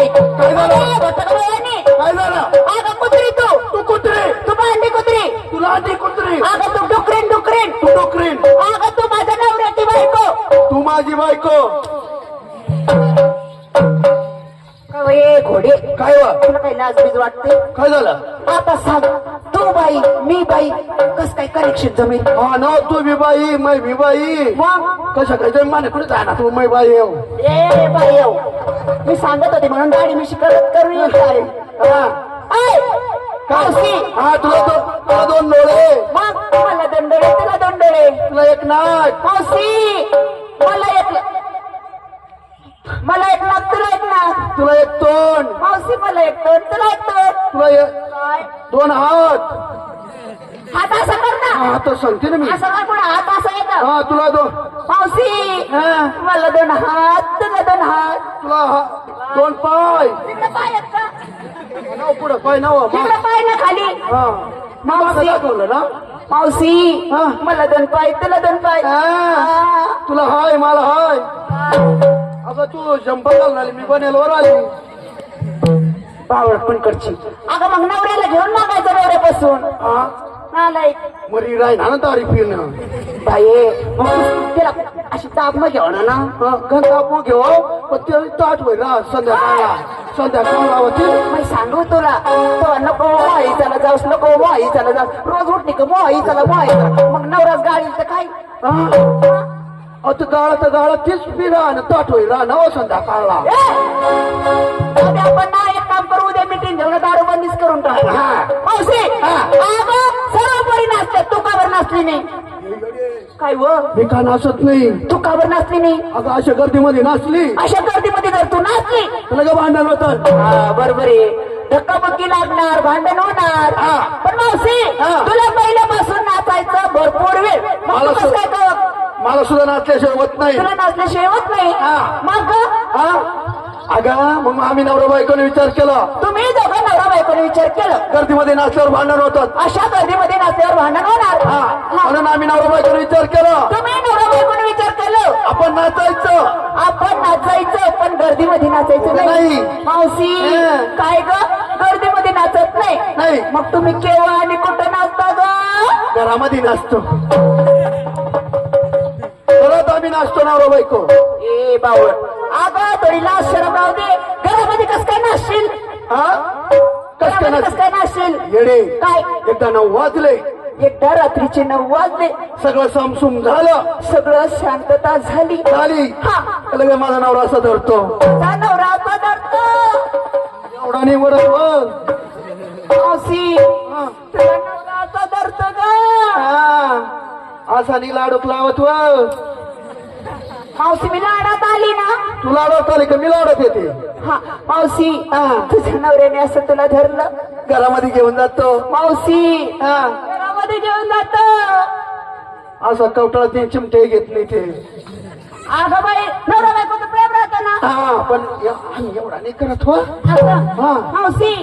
बाई काय झालं? काय झालं? अगं कुत्री तू कुत्रे, तू भांडी कुत्री तुला आधी कुत्रे, अगं तू डुकरेन तू डोकरीन, अगं तू माझ्या नवऱ्याची बायको तू माझी बायको. ए घोडे काय वा? तुला काही लाजबीज वाटते? काय झालं? आता सांग तू बाई मी बाई कस काय कनेक्शन जमेल? हा ना, तू भी बाई मै भी बाई. मग कशा काय जमीन माने कुठे जाय ना, तू मै बाई येऊ. ए बाई येऊ मी सांगत होते म्हणून गाडी मी शिकत करून येत आहे. हा ऐ, मावशी हा, तुला दोन डोळे, मग मला दंडोळे तुला दंडोळे तुला एक नाक, मावशी मला एक नाक तुला एक नाक तुला एक तोंड, मावशी मला एक तोंड तुला एक तोंड तुला काय दोन हात. हात असा कर ना हा तर सांगते ना मी. असा कर पुढे हात असा येतं हा तुला दोन, मावशी हा, मला दोन हात तुला दोन हात तुला दोन पाय. तिकडे पाय आहेत का? नाव पुढं पाय नाव. तिकडे पाय ना खाली हा मावशी दाखवलं ना. मावशी हा. मला दोन पाय तुला दोन पाय हा. तुला हाय मला हाय. अगं तू जंपर घालणार, मी बनेल वर आली. बावळ पण करची अगं मग नवऱ्याला घेऊन मागायचं नवऱ्यापासून हा नालायक मरी राही ना तारी फिरणं. बाये मग तिला अशी ताप न घेऊन ना घंटा पो घेऊ पण ते ताट होईल ना संध्याकाळला होती. मी सांगू तुला तो नको मोहाई चला जाऊस नको मोहाई चला जाऊस रोज उठली का मोहाई चला मग नवराच गाडीचं काय आता गाळा तीच फिरा आणि ताट होईल ना संध्याकाळला. आपण ना एक काम करू उद्या मिटिंग घेऊन दारू बंदीच करून टाकू. मावशी सर्व परी नाचतात तू काबर नाचली नाही? काय व मी का नाचत नाही? तू काबर नाचली नाही? अगं अशा गर्दीमध्ये नाचली अशा गर्दीमध्ये जर तू नाचली तुला का भांडण होतात? बरोबर आहे धक्काबक्की लागणार भांडण होणार. पण मावशी तुला पहिल्यापासून नाचायचं भरपूर वेळ मग तू कसं काय कळत? मला सुद्धा नाचल्याशिवाय होत नाही. तुला नाचल्याशिवाय होत नाही मग अगं मग आम्ही नवरा बायकोने विचार केला, तुम्ही दोघं नवरा बायकोने विचार केलं गर्दीमध्ये नाचल्यावर भांडण होतात. अशा गर्दीमध्ये नाचल्यावर भांडण होणार. म्हणून आम्ही नवरा बायकोने विचार केला, तुम्ही नवरा बायकोने विचार केलं आपण नाचायचं पण गर्दीमध्ये नाचायचं नाही. मावशी काय ग गर्दीमध्ये नाचत नाही मग तुम्ही केव्हा आणि कुठं नाचता ग? घरामध्ये नाचतो. परत आम्ही नाचतो नवरा बायको. ए बावळ अगं थोडी लाज शरम राहू दे. घरामध्ये कस काय नाचशील? कस काय नाचशील? येडे काय एकदा 9 वाजले, एकदा रात्रीचे 9 वाजले सगळं समसुम झालं, सगळं शांतता झाली. लगे माझा नवरा असं धरतो, नवरा आता धरतो एवढा नाही वडत वर. मावशी तुला नवरा आता धरतो ग. असा नी लाडूक लावत वर. मावशी मी लाडात आली ना. तू लाडत आली का मी लाडत येते. मावशी तुझ्या नवऱ्याने असं तुला धरलं घरामध्ये घेऊन जातो. मावशी घरामध्ये घेऊन जात असा कवटाळा 3 चिमटे घेत नाही ते. अगं बाई नवरा बायकोचं प्रेम राहतं ना. पण आम्ही एवढा नाही करत हो. मावशी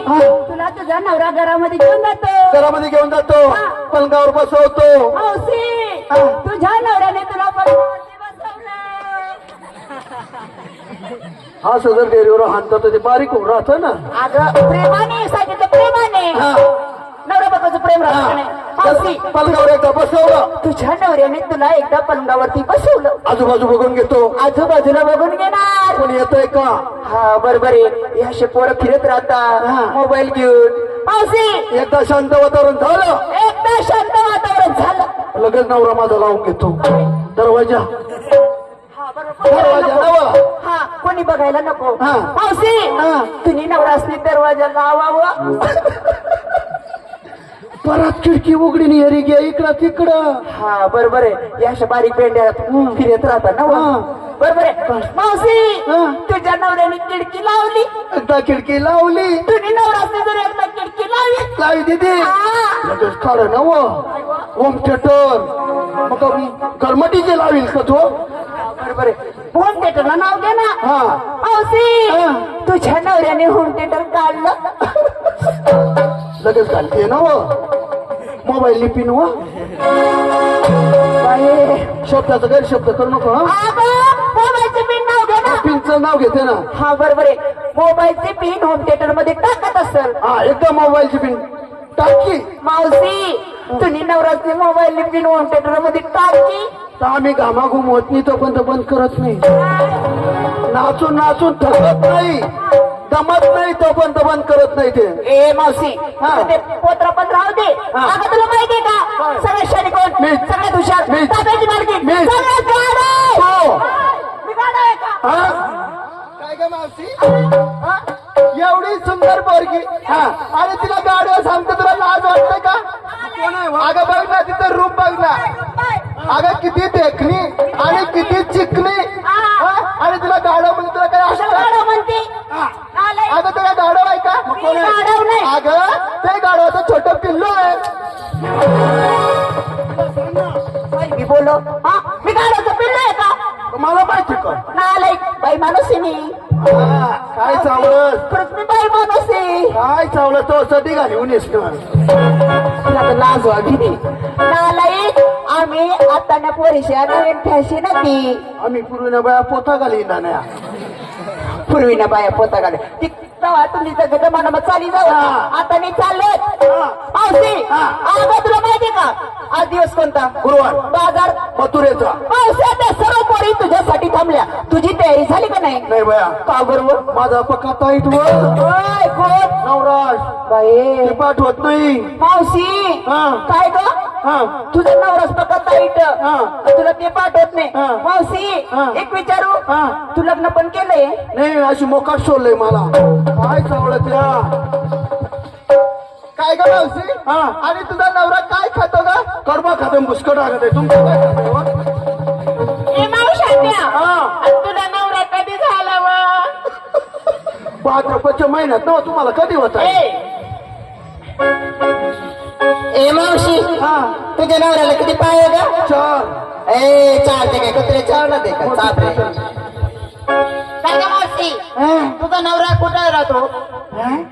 तुला तुझा नवरा घरामध्ये घेऊन जातो. घरामध्ये घेऊन जातो, पलंगावर बसवतो. मावशी तुझ्या नवऱ्याने तुला पलंगावरती बसवलं. असं जर डेरीवर हाणतात तर ते बारीक होऊन राहतं ना. अगं प्रेमाने सांगितलं प्रेमाने नवरा बायकोचं प्रेम राहतं. मावशी पलंगावर एकदा बसवलं, तुझ्या नवऱ्याने तुला एकदा पलंगावरती बसवलं. आजूबाजू बघून घेतो, आजूबाजूला बघून घेणार. कोणी येतोय का. बरोबर आहे. हे असे पोरं फिरत राहतात मोबाईल घेऊन. मावशी एकदा शांत वातावरण झालं, एकदा शांत वातावरण झालं लगेच नवरा माझा लावून घेतो दरवाजा. कोणी बघायला नको. मावशी तुम्ही नवरा असली दरवाजा लावावं. परत खिडकी उघडी नाही हरी घ्या इकडं तिकडं. बरोबर आहे. या अशा बारीक पेंड्या फिरत राहतात ना. बरोबर आहे. मावशी तुझ्या नवऱ्याने खिडकी लावली. एकदा खिडकी लावली, तुम्ही नवरा असली तर एकदा खिडकी लावी दिदी लगेच काढ नव होम थिएटर. मग गरमटीचे लावील का तो. बरोबर आहे. होम थिएटरला नाव घे ना. मावशी तुझ्या नवऱ्याने होम थिएटर काढलं. लगेच घालते ना मोबाईल लिपिन व शब्दाचं गैरशब्द करू नको. मोबाईलचं पिन नाव घे ना. पिनचं नाव घेते ना. बरोबर आहे. मोबाईलची पिन होम थिएटर मध्ये टाकत असेल. हा एकदा मोबाईलची पिन टाकी. मावशी तुम्ही Navratri mobile pin home theatre मध्ये टाकी. तर आम्ही घामाघूम होत नाही तोपर्यंत बंद करत नाही. नाचून नाचून थकत नाही, दमत नाही तोपर्यंत बंद करत नाही ते. ए मावशी हा. ते पोत्र पण राहू दे. हा. आता तुला माहितीये का हा. सगळ्यात शाणी कोण? मीच. सगळ्यात हुशार, मीच. ताब्याची मालकी, मीच. सगळ्यात गाढव. हो. मी गाढव आहे का? हा? काय ग मावशी, एवढी सुंदर पोरगी आणि तिला गाडी सांगते, तुला लाज वाटते का? अगं बघ ना तिचं रूप बघ ना. अगं किती देखणी आणि किती चिकणी. हा? आणि तुला गाडव म्हणजे तुला काय कशाला असं? गाढव म्हणते? आलंय. अगं तुला गाडव आहे का? मी गाढव नाही. अगं ते गाडवाचं छोटं पिल्लू आहे. मी बोलो हा मी गाढवचं पिल्लं आहे का? मला माहिती का? नालाय बाई माणूस आहे मी. काय चावलं, खरंच मी बाई माणूस आहे. काय चावलं तो सदी घालून येस ना. तुला तर लाज वाटली. नालायक आम्ही आता ना पोरीशा नवीन फॅशन ती. आम्ही पूर्वी बाया पोता घाली ना. पूर्वी ना बाया पोता घाले ती तेव्हा तुम्ही जमाना चाली जाऊ. हा. आता मी चाललेत. हा. मावशी हा. अगं तुला माहितीये का आज दिवस कोणता? गुरुवार. बाजार. मथुरेचा. मावशी त्या सर्व पोरी तुझ्यासाठी थांबल्या. तुझी तयारी झाली का नाही? नाही बाया, का बरोबर माझा पक्का ताईट वर कोण नवराज बाई ते पाठवत नाही. मावशी हा. काय ग हा. तुझा नवराच बघत ताईट हा. तुला ते पाठवत नाही. हा. मावशी हा. एक विचारू हा. तू लग्न पण केलंय? नाही अशी मोकाट सोडलंय मला. काय चावलं त्या. काय ग मावशी, आणि तुझा नवरा काय खातो ग? कडबा खातो, मुस्कट टाकत आहे. तुमचं काय खातो? ए मावशात्या हा. तुला नवरा कधी झाला व? भाद्रपदच्या महिन्यात ना तुम्हाला कधी होता? ए मावशी हा. तुझ्या नवऱ्याला किती पाय आहे का? 4. ए चालते काय कुत्रे चावला ते का चापरे? काय का मावशी तुझा नवरा कुठे राहतो?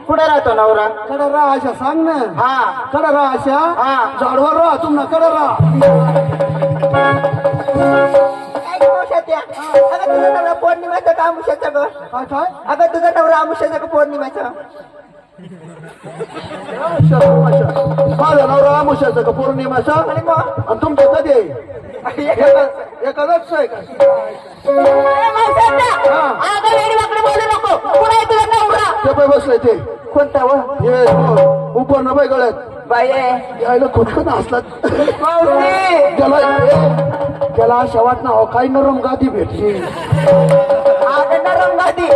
कुठे राहतो नवरा? कडा राहा अशा सांग ना. हा कडा राहा अशा. हा. झाडवर राहा तुम्हाला कडा राहा. काय गं मावशात्या अगं तुझा नवरा पौर्णिमेचा का आमुष्याचा ग? काय काय अगं तुझा नवरा आमुष्याचा का पौर्णिमेचा? माझा नवरा आमुष्याचा का पौर्णिमाचा? आणि मग आणि तुमचं कधी आहे? एखादाच आहे का? अगं वेडी वाकडे बोलू नको. कुठे तुझा नवरा? ते पाय बसले ते. कोणता व? हे उपर न बाई गळ्यात बाई यायला खुटकन असतात. मावशी त्याला अशा वाट ना काही नरम गादी भेटली. अगं नरम गादी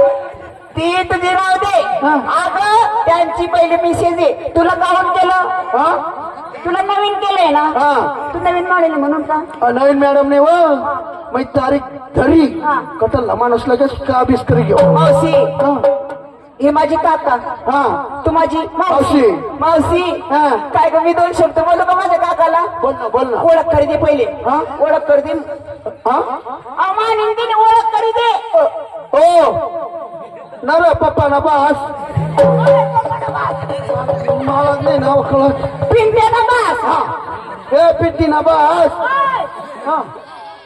ती तुझी राहू दे. हा. अगं त्यांची पहिली मिसेस आहे. तुला गाऊन केलं? हा. तुला नवीन केलंय ना? हा. तू नवीन मॉडेल म्हणून का? नवीन मॅडम नाही व मग तारीख धरी हा. कटल लमान असलं का बिस्करी घेऊ. मावशी हा. हे माझी काका हा. तू माझी मावशी. मावशी हा. काय ग मी 2 शब्द बोलू का माझ्या काकाला? बोल ना बोल ना. ओळख करी दे पहिले. हा? ओळख कर दे. हा. अमानिंदीने ओळख करी दे. ओ नर पप्पा ना बास मला नाही नाव कळत. पिंट्या ना बास. हा. हे पिट्टी ना बास. हा.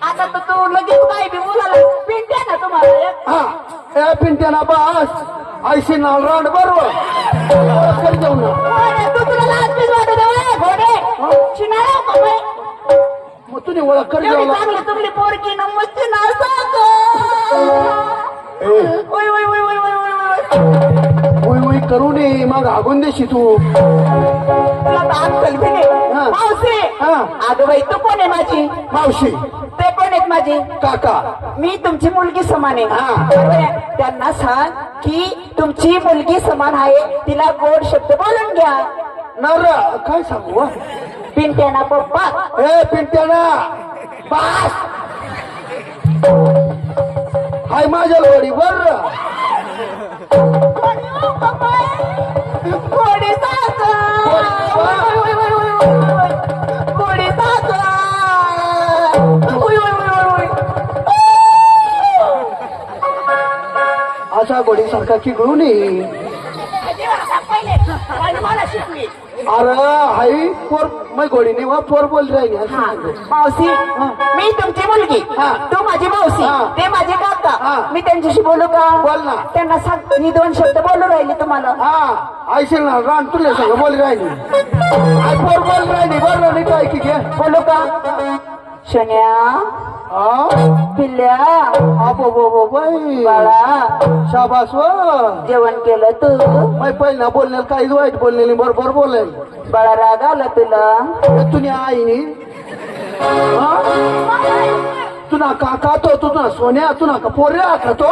आता तर तू लगेच काय बी बोलायला पिंट्या ना तुम्हाला. हा. हे पिंट्या ना बास ऐशी नाल रांड बरोबर करी जाऊ ना. घोडे, तू तुला लाज बीज वाटू दे ओय, घोडे चिनाळा का बाई? मग तुम्ही ओळख करी एवढी जाऊ ना. चांगली तुमली पोरकी न मस्ती नाव सांग. ओय ओय ओय ओय ओय ओय ओय. उई उई करू नये मग आगून देशी तू. तुला तर अक्कल बी नाही. हा. मावशी हा. अगं बाई तू कोण आहे माझी? मावशी ते कोण आहेत माझे? काका. मी तुमची मुलगी समान आहे. हा. बरोबर आहे? त्यांना सांग की तुमची मुलगी समान आहे. तिला गोड शब्द बोलून घ्या. नर काय सांगू वा? पिंट्या ना पप्पा. हे पिंट्या ना बास हाय माझ्या लोडी बर. गोडी सासू. गोडी सासू. असा गोडी सारखा चिघळू नये. माझी मला सांग पहिले. माझी मला शिकवी. अरे हाई पोर मै गोडी नाही वा पोर बोल राहिली हा, मावशी मी तुमची मुलगी, हा. तू माझी मावशी, हा. ते माझे हा. काका. मी त्यांच्याशी बोलू का? बोल ना. त्यांना सांग मी 2 शब्द बोलू राहिले तुम्हाला. हा ऐशील ना रान तुला सांग बोल राहिली आई पोर बोल राहिली बरं नाही काय की घे बोलू का? शन्या, हा पिल्ल्या, आपो बो बो बाई बाळा, शाबास व जेवण केलं तू? मै पहिला बोलण्याला काहीच वाईट बोललेली बरोबर बोलेल बाळा राग आला तुला? तुझ्या आईनी तुना काका तो तुझा सोन्या तुना का पोऱ्या खातो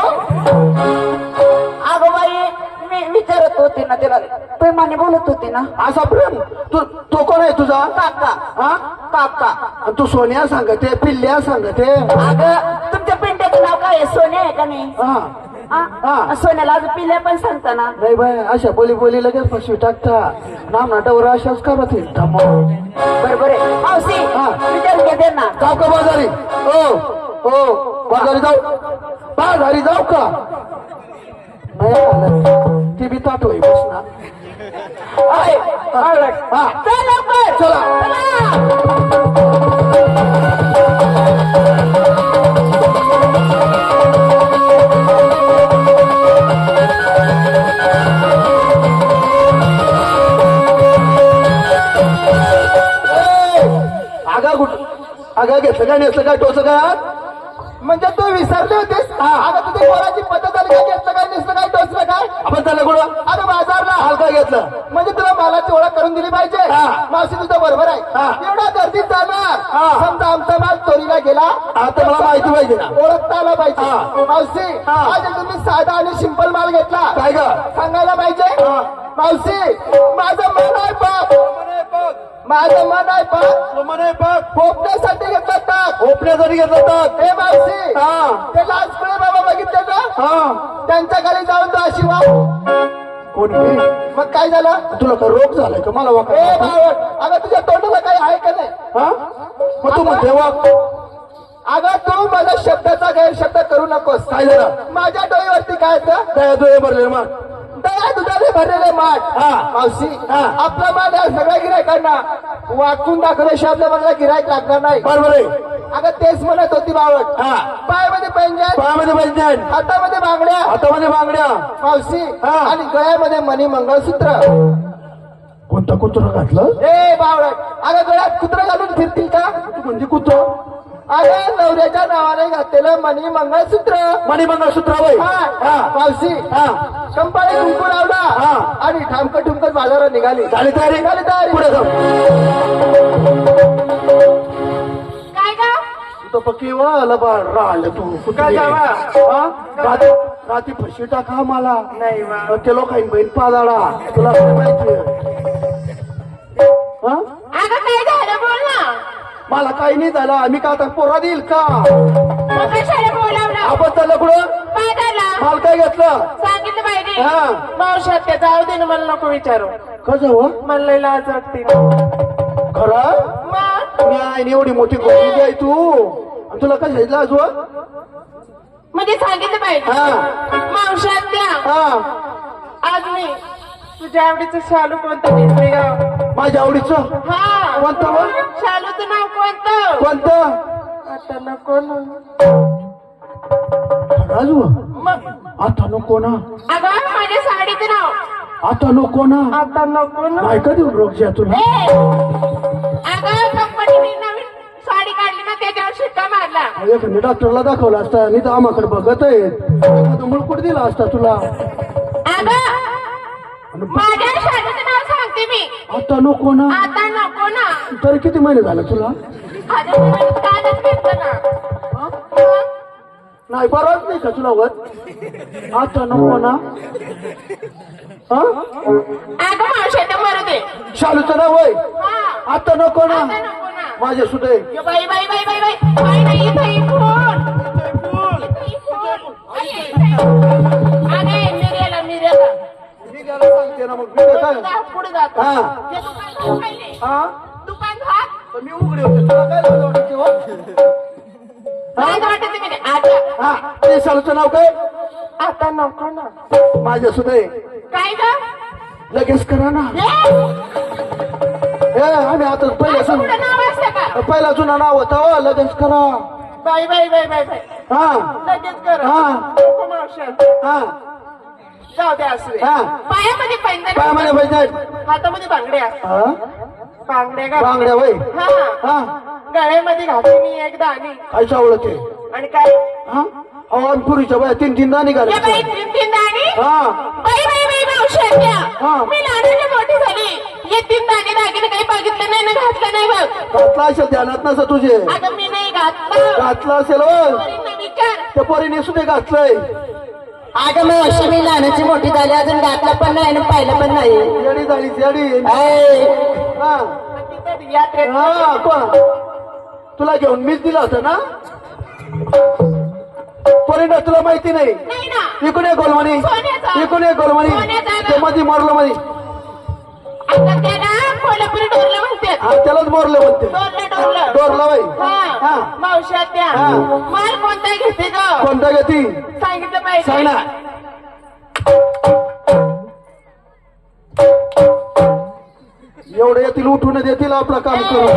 अगं बाई मी विचारत होते ना त्याला, प्रेमाने बोलत होते ना. असा प्रेम तू तो कोण आहे तुझा काका, हा काका. आणि तू सोन्या सांगते पिल्ल्या सांगते अगं तुमच्या पिंट्याचं नाव काय आहे? सोन्या आहे का नाही? हा हा, सोन्याला अजून पिल्ल्या पण सांगता ना. नाही बाय अशा बोली बोली लगेच फसवी टाकता नाम नाटावर अशाच करत येईल बरोबर आहे मावशी. हा. विचारून घे त्यांना. जाऊ का बाजारी हो बाजारी जाऊ का नाही आलं. ती बी ताट होई बस ना आहे. हा चल लवकर. चला अगं घेतलं काय नेसलं काय टोचं काय म्हणजे तू विसरले होतेस अगं तुझी बोलाची पद्धत आली काय घेतलं काय नेसलं काय टोचलं काय आपण चाललं कुठं अगं बाजारला हाल काय घेतलं म्हणजे तुला मालाची ओळख करून दिली पाहिजे मावशी तुझं बरोबर आहे एवढा गर्दीत जाणार समजा आमचा माल चोरीला गेला आता मला माहिती पाहिजे ना ओळखता आला पाहिजे मावशी आज तुम्ही साधा आणि सिंपल माल घेतला काय ग सांगायला पाहिजे मावशी माझं मन आहे बाप माझं मन आहे बघ खोपण्यासाठी घेतलं टाक खोपण्यासाठी घेतलं टाक हे मावशी ते लाचकुळे बाबा बघितले का त्यांच्या घरी जाऊन तो अशी कोण मग काय झालं तुला का रोग झालाय का मला वाटत अगं तुझ्या तोंडाला काही आहे का नाही मग तू म्हणते वाग अगं तू माझ्या शब्दाचा गैरशब्द करू नकोस काय झालं माझ्या डोळ्यावरती काय दया डोळे भरले मग दया दुधाने भरलेले माठ मावशी आपला माठ या सगळ्या गिरायकांना वाकून दाखवल्याशिवाय आपल्या मला गिरायक लागणार नाही बरोबर आहे अगं तेच म्हणत होती बावट पायामध्ये पैंजण हातामध्ये बांगड्या मावशी आणि गळ्यामध्ये मणी मंगळसूत्र कोणतं कुत्र घातलं ए बावट अगं गळ्यात कुत्र घालून फिरतील का म्हणजे कुत्र अरे नवऱ्याच्या नावाने घातलेलं मणी मंगळसूत्र मावशी कंपाळी कुंकू लावला आणि ठामकत ठुमकत बाजारात निघाली झाली तयारी पुढे जाऊ काय का तो पक्की वाला राहिलं तू काय रात्री फशी टाका मला नाही ते लोकांनी बहीण पादाडा तुला काय माहिती अगं काय झालं बोल ना. मला काही नाही झालं आम्ही का आता पोरा देईल का मग कशाला बोलावलं? आपण चाललं कुठं काय झालं? माल काय घेतलं सांगितलं पाहिजे. मावशात त्या जाऊ दे ना मला नको विचारू. कसं हो मला लई लाज वाटते. खरं मग मी आहे एवढी मोठी गोष्टी आहे तू तुला कसं लाज व म्हणजे सांगितलं पाहिजे. मावशात द्या आज मी तुझ्या आवडीचं शालू कोणतं दिसले ग माझ्या आवडीचं कोणतं शालूचं नाव कोणतं आता नको ना राजू मग आता नको ना अगं माझ्या साडीचं नाव आता नको ना आता नको ना नाही कधी रोग ज्या तुला अगं कंपनीने नवीन साडी काढली ना त्याच्यावर शिक्का मारला एखाद्या डॉक्टरला दाखवला असता नाही तर आम्हाकडे बघत आहे एखादं मुळकुट दिला असता तुला अगं माझ्या शाळेचं नाव सांगते मी आता नको ना आता नको ना तरी किती महिने झाले तुला कालच घेतलं ना नाही बरोबर नाही का तुला वत आता नको ना अगं मावशात मरू दे शालूचं नाव होय आता नको ना आता नको ना माझे सुद्धा बाई बाई बाई बाई बाई बाई नाही इथं फोन अरे मिरेला सांगते ना मग पुढे जातो दुकान घात मी उघडे होते तुला काय वाटते काय वाटत मी आता ते शालूचं नाव काय आता नको ना माझ्या सुद्धा काय ग लगेच करा ना. आम्ही आता असं कुठं नाव असतं का? पहिला जुना नाव होता. लगेच करा. बाई बाई बाई बाई बाई हा लगेच कर. हा. नको मावशी. हा जाऊ द्या असू दे. हा. पायामध्ये पैंजण, पायामध्ये पाहिजे. हातामध्ये बांगड्या. बांगड्या का? बांगड्या वय. हा हा गळ्यामध्ये घातली मी एकदा आणि काय चावलं ते. आणि काय हा अहो पुरीच्या बाया 3-3 दाणी या घालायचं. बाई तीन दाणे. हा बाई बाई बाई मावशी आत्या. हा. मी लहानाची मोठी झाली. हे 3 दाणे दागिने काही बघितलं नाही ना घातलं नाही बघ. घातला असेल ध्यानात नसं तुझे. अगं मी नाही घातलं. घातला असेल पोरींना विचार. त्या पोरीने सुद्धा घातलंय. अगं मग अशी मी लहानाची मोठी झाली अजून घातलं पण नाही आणि पाहिलं पण नाही. येडी झाली येडी. हा यात्रेत हा कोण तुला घेऊन मीच दिला होता ना. पोरींना तुला माहिती नाही. नाही ना. इकडे एक गोलमणी सोन्याचा. इकडे एक गोलमणी सोन्याचा ना. ते मध्ये मारलं मध्ये. आता त्याला कोल्हापुरी डोरलं म्हणते. हा त्यालाच मारलं म्हणते. डोरलं डोरला बाई. हा मावशी आत्या. हा. माल कोणता घेते ग? कोणता घेती सांगितलं पाहिजे. सांग ना. एवढं येतील उठून देतील आपलं काम करून.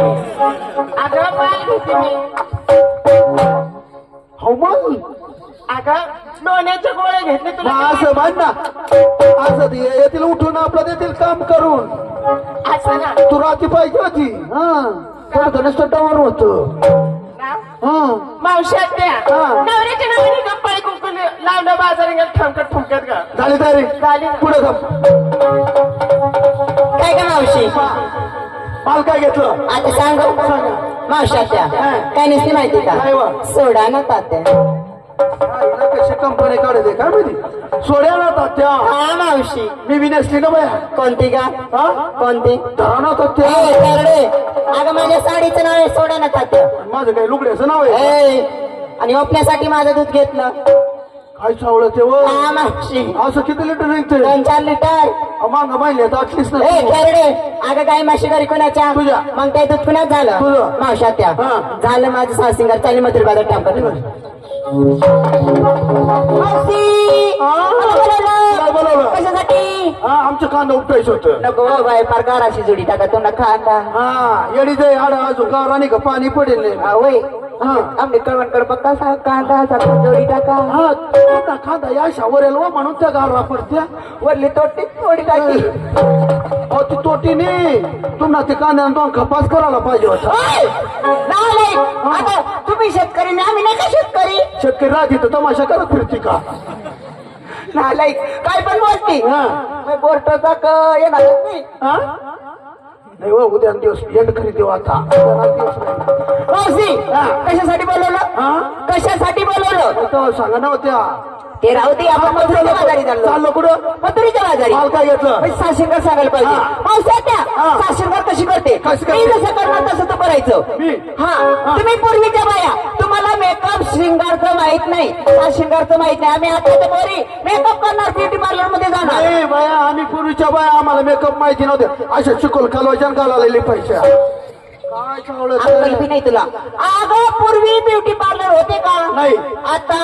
अगं माल घेते मी. हो मग अगं लोण्याचे गोळे घेतले तुला. असं म्हण ना. असं ते येतील उठून आपलं देतील काम करून. असं ना. तू राती पाहिजे होती. हा थोडं धनष्टावर होत. ना? हा मावशी आत्या. हा. नवऱ्याच्या नावाने गप्पाळी कुंकू लावलं बाजार गेलं ठमकत ठमकत ग. झाली तयारी झाली. पुढे जाऊ. काय का मावशी? माल काय घेतलं आता सांग मावशी आत्या. हा. काय नसते माहिती काय वा? का? सोडा ना तात्या. कशी कंपनी काढते काय माहिती. सोड्या ना तात्या. हा मावशी. मी विनसली ना बाया. कोणती का? हा कोणती? धरा ना तात्या. ए, करडे. अगं माझ्या साडीचं नाव आहे सोडा ना तात्या. माझं काही लुगड्याचं नाव आहे. ए, आणि ओपण्यासाठी माझं दूध घेतलं. काय चावलं ते व? हा मावशी. असं किती लिटर निघते. 2-4 लिटर. मांग माहिती आटलीच ए ना. खेरडे. अगं काय माशी घरी कोणाच्या? तुझ्या. मग काय दूध कुणाच झालं? तुझं. मावशी आत्या. हा. झालं माझं सासिंगार चाली मथुर बाजार टाकत. काय बोलवलं. कशासाठी? हा आमचं कांदा उपटायचं होतं. नको हो बाय फार गाराशी जोडी टाका तोंडा खांदा. हा येडी जाई आड अजून गार आणि का पाणी पडेल नाही. वय हा. आमने कळवण बघा कांदा साखर जोडी टाका. हा तोंडा खांदा या शावर व म्हणून त्या गारा पडत्या. वरली तोटी थोडी टाकी. अहो ती तोटी नाही तुम्हाला ते कांद्यानं दोन खपास करायला पाहिजे होता. ओय! नालायक! आता तुम्ही शेतकरी नाही आम्ही नाही का शेतकरी. शेतकरी राहते तर तमाशा करत फिरते का. नालायक काय पण बोलती. हा. बोर्टाचा येणार नाही. हा? नाही हो उद्या दिवस एंड करी देऊ आता. दिवस नाही. मावशी हा. कशासाठी बोलवलं? हा? कशासाठी बोलवलं? तो सांगा ना होत्या. ते राहू दे आपण मथुरेच्या बाजारी चाललो. चाललो कुठं. मथुरेच्या बाजारी. माल काय घेतलं. साशिंगार सांगायला पाहिजे. हा. मावशी त्या हा. साशिंगार कशी करते? कशी करते? मी जसं करणार तसं तू करायचं. मी? हा तुम्ही पूर्वीच्या बाया तुम्हाला मेकअप श्रृंगारचं माहित नाही. साशिंगारचं माहित नाही. आम्ही आता तर बरी मेकअप करणार ब्युटी पार्लर मध्ये जाणार. नाही बाया आम्ही पूर्वीच्या बाया आम्हाला मेकअप माहिती नव्हते. अशा चिकोल कालवाच्या घालायला पैसे. काय चावलं अक्कल बी नाही तुला. अगं पूर्वी ब्युटी पार्लर होते का? नाही. आता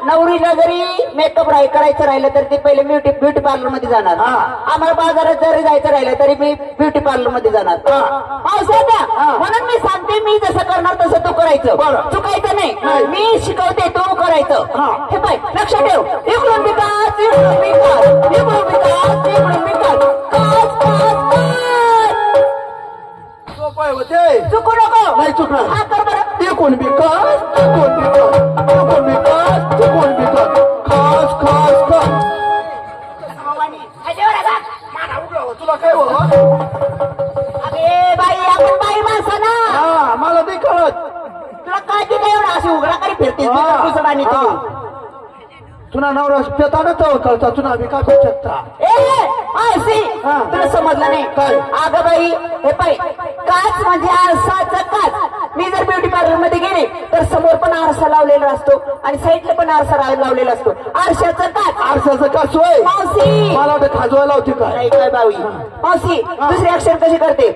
नवरीला जरी मेकअप करायचं राहिलं तर ते पहिले ब्युटी पार्लर मध्ये जाणार. हा. आम्हाला बाजारात जरी जायचं राहिलं तरी मी ब्युटी पार्लर मध्ये जाणार. हा. पावसाळ्या म्हणून मी सांगते मी जसं करणार तसं तू करायचं. बरं. चुकायचं नाही. नाही. मी शिकवते तू करायचं. हा. हे पाय लक्ष ठेव. इकडून विकास इकडून विकास इकडून विकास इकडून विकास. कास कास कास. सोपं होते. चुकू नको. नाही चुकणार. हा कर बरं. ते कोण विकास ते कोण विकास ते कोण विकास ते कोण विकास. खास खास खास. तुला काय हो. अरे बाई आपण बाई माणसं ना. हा मला नाही कळत. तुला काय तिथे एवढा अशी उघडा करी फिरते हा. आणि तू. तुला नवरा पेता ना तो करता तुला विकास शकता. हा. तुला समजलं नाही काय? अगं बाई हे पाय काच म्हणजे आरसाचा काच. मी जर ब्युटी पार्लर मध्ये गेले तर समोर पण आरसा लावलेला असतो आणि साईडला पण आरसा लावलेला असतो. आरशाचा काच. आरसाचं का सोय. मावशी मला वाटतं खाजवायला होती काय. नाही काय बाई. मावशी दुसरी अक्षर कशी करते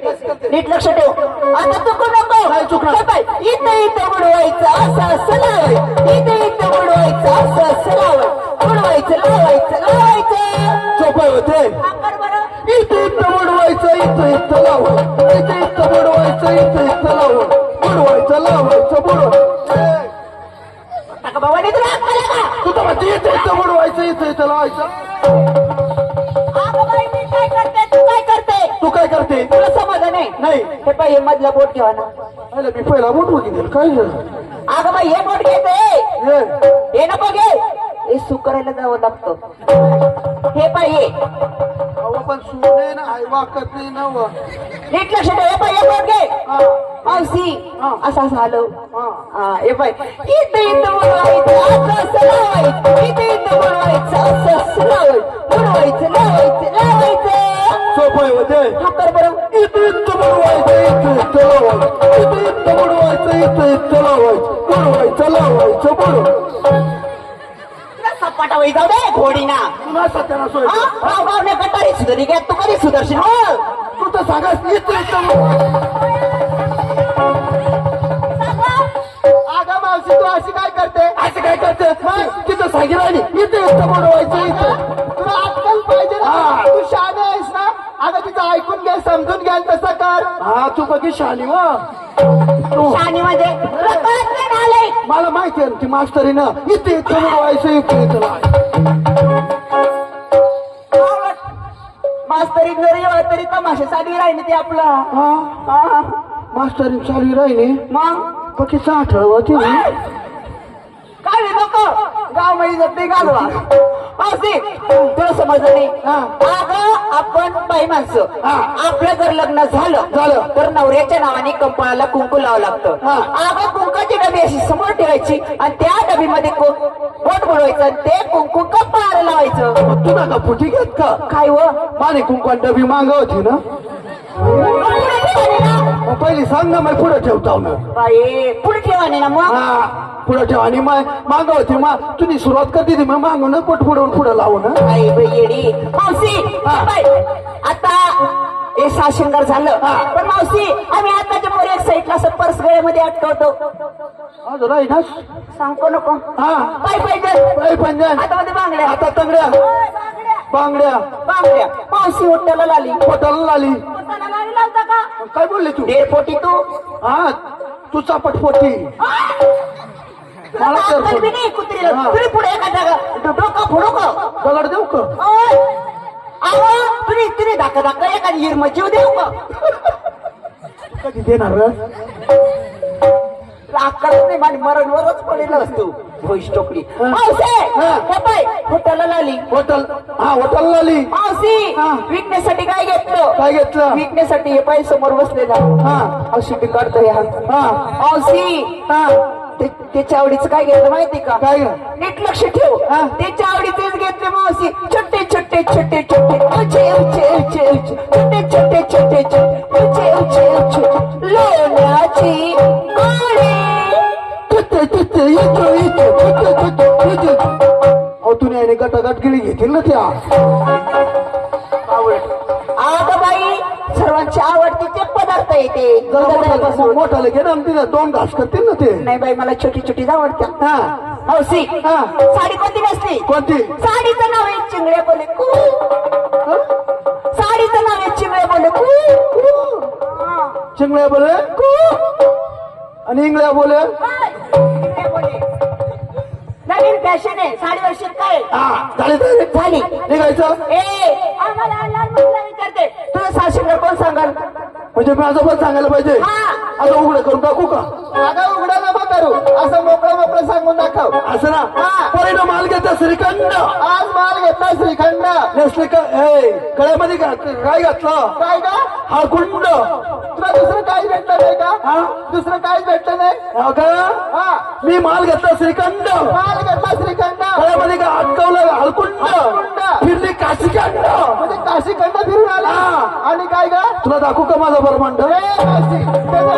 नीट लक्ष ठेव. आता चुकू नको. नाही चुकणार. हे पाय इथे इथं बुडवायचं असं असं लावायचं. इथे इथं बुडवायचं असं असं लावायचं. बुडवायचं लावायचं लावायचं. सोपं होते. आकर बरं. इथे इथं बुडवायचं इथं लावायचं इथे इथं बुडवायचं इथं लावायचं लावायचं बुडवायचं नका बाबा नी तुला अक्कल आहे का? तू तर म्हणते इथं बुडवायचं इथं लावायचं. अगं बाई मी काय करते तू काय करते तू काय करते? तुला समाधान आहे नाही हे पाय हे मधला बोट ठेवा ना. अरे मी पहिला बोट बघितलं काय झालं अगं बाई हे बोट घेते ये. हे नको घे हे सुक करायला जावं लागतं. हे पाय हे अहो पण सोने ना आई वाकत नाही ना व. नीट लक्ष ठेव. हे पाय हे बोट घे मावशी असं असं आलं. हे पाय इथं इथं बुडवायचं असं लावायचं इथं इथं बुडवायचं असं लावायचं लावायचं सोपं आहे होते. हा कर बरं. इथं इथं बुडवायचं इथं लावायचं इथं इथं बुडवायचं इथं लावायचं लावायचं बुडवायचं. सपाटा वही जाऊ दे घोडी ना. पुन्हा सत्याना सोय गावने कटारी सुधारी घ्या तू कधी सुदर्शन हो. तू तर सांगास इथं इथं आगा मावशी तू अशी काय करते अशी काय करते मग तिथं सांगितलं आणि इथं इथं बुडवायचं इथं. तुला अक्कल पाहिजे ना. तू शहाणे आहेस ना. अगं तिथं ऐकून घ्या समजून घ्याल तसं कर. हा तू बघी शहाणी वा शानी मध्ये तुला कळत नाही ना आलंय. मला माहिती आहे ती मास्तरी ना इथे इथं बुडवायचं इथे इथं मास्तरी जरी आला तरी तमाशासाठी राहिली ते आपला. हा मास्तरी चालू राहिली मग पक्की साठळ होती काय नको गाव मध्ये जात नाही घालवा. मावशी तुला समजलं नाही. अगं आपण बाई माणसं आपलं जर लग्न झालं तर नवऱ्याच्या नावाने कंपाळाला कुंकू लावावं लागतं. अगं कुंकाची डबी अशी समोर ठेवायची आणि त्या डबीमध्ये बोट बुडवायचं आणि ते कुंकू कंपाळाला लावायचं. तू नका फुटी घेत का काय व माझी कुंकण डबी माग होती ना. मग पहिली सांग ना मग पुढे ठेवता बाई पुढे ठेवाने ना मग. हा पुढे ठेव आणि माग होती मग तुम्ही सुरुवात करते ती मग मागून पोट पुढवून पुढे लावू ना. आई बाई येडी मावशी बाई आता हे साशिंगार झालं पण मावशी आम्ही आताच्या पोरी एक साईडला असं पर्स गळ्यामध्ये अटकवतो. आज राही ना सांगतो नको. हा काय पाहिजे बाई पंजन आता मध्ये बांगड्या आता तंगड्या बांगड्या बांगड्या मावशी होट्याला लाली पोटाला लाली. लावता का काय बोलले तू 1.5 पोटी तू. हा तू चापटपोटी मला तर अक्कल बी नाही कुत्रीला. तुम्ही पुढे एका जागा डोका फोडू का दगड देऊ का तुम्ही धाका धाका एखादी हिरम जीव देऊ का. कधी देणार अक्कल नाही माझी मरणवरच पडेल असतो भोईस टोकरी. मावशी होटलला लावली. होटल हा होटल लाली. मावशी विकण्यासाठी काय घेतलं. काय घेतलं विकण्यासाठी हे पाय समोर बसलेला. अशी बी काढतो ह्या. मावशी त्याच्या आवडीचं काय घेतलं माहिती का. काय नीट लक्ष ठेव. त्याच्या आवडीचेच घेतले मावशी. छोटे छोटे छोटे छोटे उचे उचे उचे उचे छोटे छोटे छोटे छोटे उचे उचे उचे लोण्याची गोळी. तुम्ही गटागट गिळी घेतील ना त्या. आता बाई सर्वांची आवडतीचे पदार्थ येते. मोठाले घे ना तिला 2 घास करतील ना ते. नाही बाई मला छोटी छोटीच आवडतात. हौसी साडी कोणती नसते. कोणती साडीचं नाव आहे चिंगड्या बोले कू. साडीचं नाव आहे चिंगड्या बोले कू. चिंगड्या बोले आणि इंगळ्या बोले नवीन फॅशन आहे. साडी वर्षात काय झाली निघायचं. आम्हाला लहान मुलाला विचारते तुला साशिंगार कोण सांगाल. म्हणजे माझं पण सांगायला पाहिजे. आता उघडं करून टाकू का. अगं उघडं नको करू असं मोकळं सांगून दाखव. असं ना पहिलं माल घेतला श्रीखंड. आज माल घेतला श्रीखंड. नसले का कळ्यामध्ये काय घातलं काय का हा कुंड. तुला दुसरं काही भेटलं नाही का. दुसरं काहीच भेटलं नाही का. मी माल घेतला श्रीखंड. माल घेतला श्रीखंड. कळ्यामध्ये का अटकवलं हलकुंड. फिरली काशीखंड. म्हणजे काशीखंड फिरून आला. आणि काय का तुला दाखवू का माझा ब्रह्मांड. चला